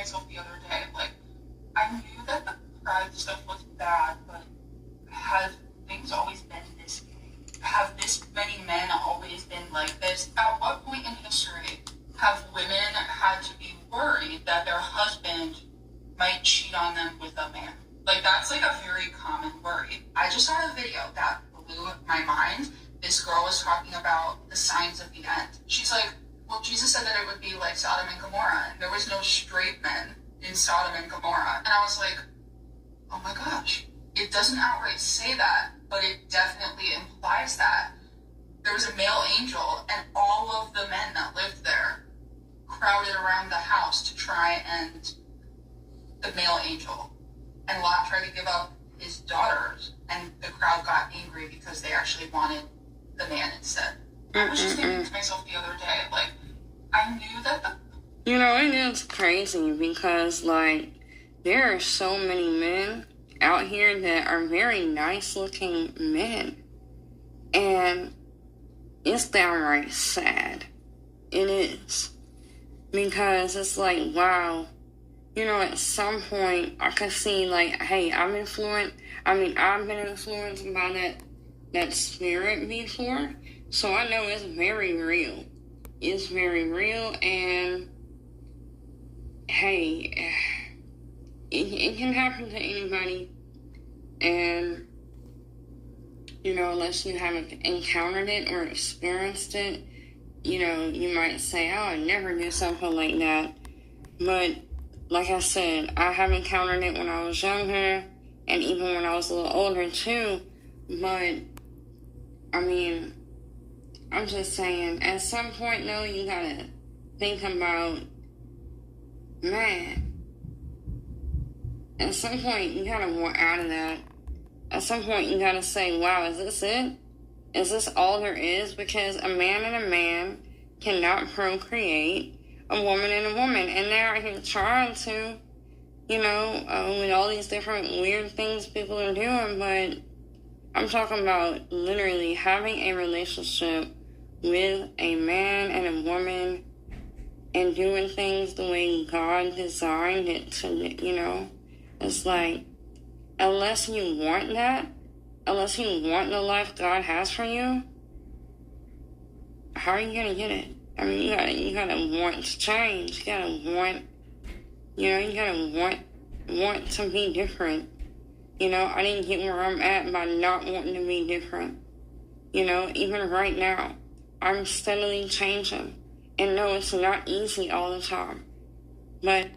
myself the other day, like, I knew that the pride stuff was bad, but have things always been this way? Have this many men always been like this? At what point in history have women had to be worried that their husband might cheat on them with a man? Like, that's like a very common worry. I just saw a video that blew my mind. This girl was talking about the signs of the end. She's like, well, Jesus said that it would be like Sodom and Gomorrah, and there was no straight men in Sodom and Gomorrah. And I was like, oh my gosh. It doesn't outright say that, but it definitely implies that. There was a male angel, and all of the men that lived there crowded around the house to try and the male angel. And Lot tried to give up his daughters, and the crowd got angry because they actually wanted the man instead. I was just thinking to myself the other day, like, I knew that the... You know, it is crazy because, like, there are so many men out here that are very nice-looking men. And it's downright sad. It is. Because it's like, wow, you know, at some point, I could see, like, hey, I've been influenced by that spirit before. So I know it's very real. It's very real, and hey, it can happen to anybody. And, you know, unless you haven't encountered it or experienced it, you know, you might say, oh, I never do something like that. But, like I said, I have encountered it when I was younger, and even when I was a little older, too. But, I mean, I'm just saying, at some point, though, you gotta think about, man, at some point, you gotta want out of that. At some point, you gotta say, wow, is this it? Is this all there is? Because a man and a man cannot procreate, a woman and a woman. And they're out here trying to, you know, with all these different weird things people are doing. But I'm talking about literally having a relationship with a man and a woman and doing things the way God designed it to, you know. It's like, unless you want that, unless you want the life God has for you, how are you gonna get it? I mean, you gotta want to change. You gotta want, you know, you gotta want to be different. You know, I didn't get where I'm at by not wanting to be different. You know, even right now, I'm steadily changing. And no, it's not easy all the time. But